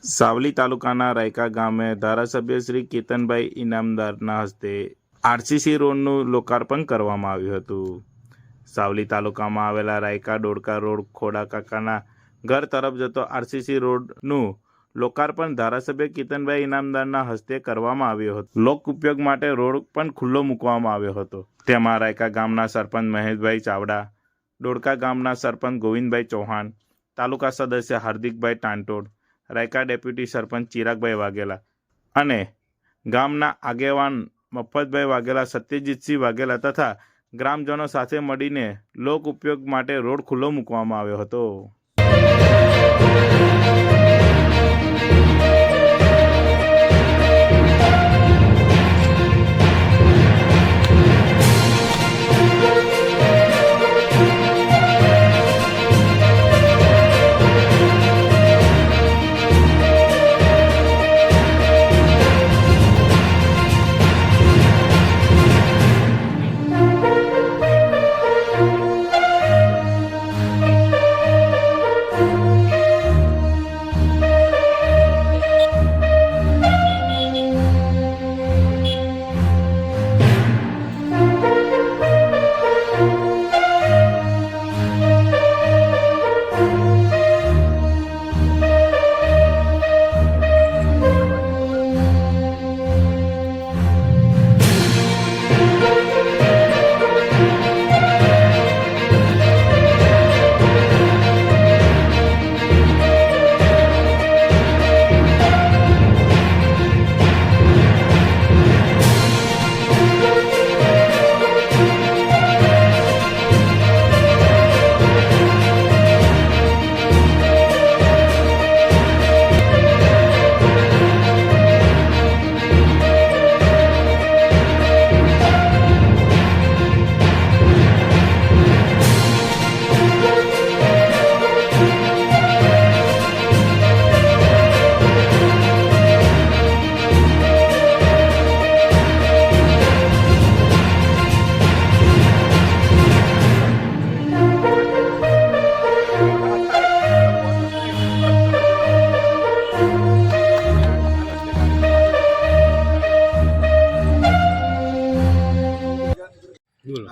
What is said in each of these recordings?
સાવલી તાલુકાના રાયકા ગામે ધારાસભ્ય શ્રી કેતનભાઈ ઇનામદારના હસ્તે આરસીસી રોડનું લોકાર્પણ કરવામાં આવ્યું હતું. સાવલી તાલુકામાં આવેલા રાયકા ડોડકા રોડ ખોડા કાકાના ઘર તરફ જતો આરસીસી રોડનું લોકાર્પણ ધારાસભ્ય કેતનભાઈ ઇનામદારના હસ્તે કરવામાં આવ્યો હતો. લોક ઉપયોગ માટે રોડ પણ ખુલ્લો મૂકવામાં આવ્યો હતો. તેમાં રાયકા ગામના સરપંચ મહેશભાઈ ચાવડા, ડોડકા ગામના સરપંચ ગોવિંદભાઈ ચૌહાણ, તાલુકા સદસ્ય હાર્દિકભાઈ ટાંટોડ, રાયકા ડેપ્યુટી સરપંચ ચિરાગભાઈ વાઘેલા અને ગામના આગેવાન મફતભાઈ વાઘેલા, સત્યજીતસિંહ વાઘેલા તથા ગ્રામજનો સાથે મળીને લોક ઉપયોગ માટે રોડ ખુલ્લો મૂકવામાં આવ્યો હતો.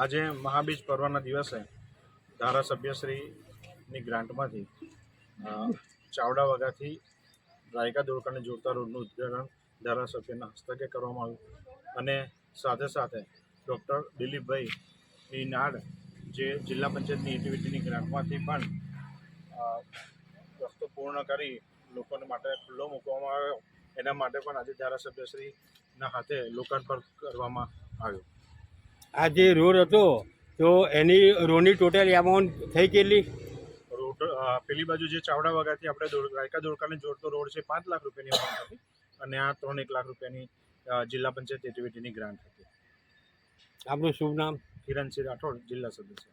આજે મહાબીજ પર્વના દિવસે ધારાસભ્યશ્રીની ગ્રાન્ટમાંથી ચાવડા વગાથી રાયકા દોડકાને જોડતા રોડનું ઉદ્ઘાટન ધારાસભ્યના હસ્તકે કરવામાં આવ્યું અને સાથે સાથે ડૉક્ટર દિલીપભાઈની નાડ જે જિલ્લા પંચાયતની એક્ટિવિટીની ગ્રાન્ટમાંથી પણ રસ્તો પૂર્ણ કરી લોકોને માટે ખુલ્લો મૂકવામાં આવ્યો. એના માટે પણ આજે ધારાસભ્યશ્રીના હાથે લોકાર્પણ કરવામાં આવ્યું. આ જે રોડ હતો તો એની રોડની ટોટલ એમાઉન્ટ થઈ કેટલી? રોડ પેલી બાજુ જે ચાવડા વગાથી આપણે રાયકા દોડકાને જોડતો રોડ છે 5 લાખ રૂપિયાની અમાઉન્ટ હતી અને આ 3-1 લાખ રૂપિયાની જિલ્લા પંચાયત એક્ટિવિટીની ગ્રાન્ટ હતી. આપનું શુભ નામ? કિરણસિંહ રાઠોડ, જિલ્લા સદસ્ય.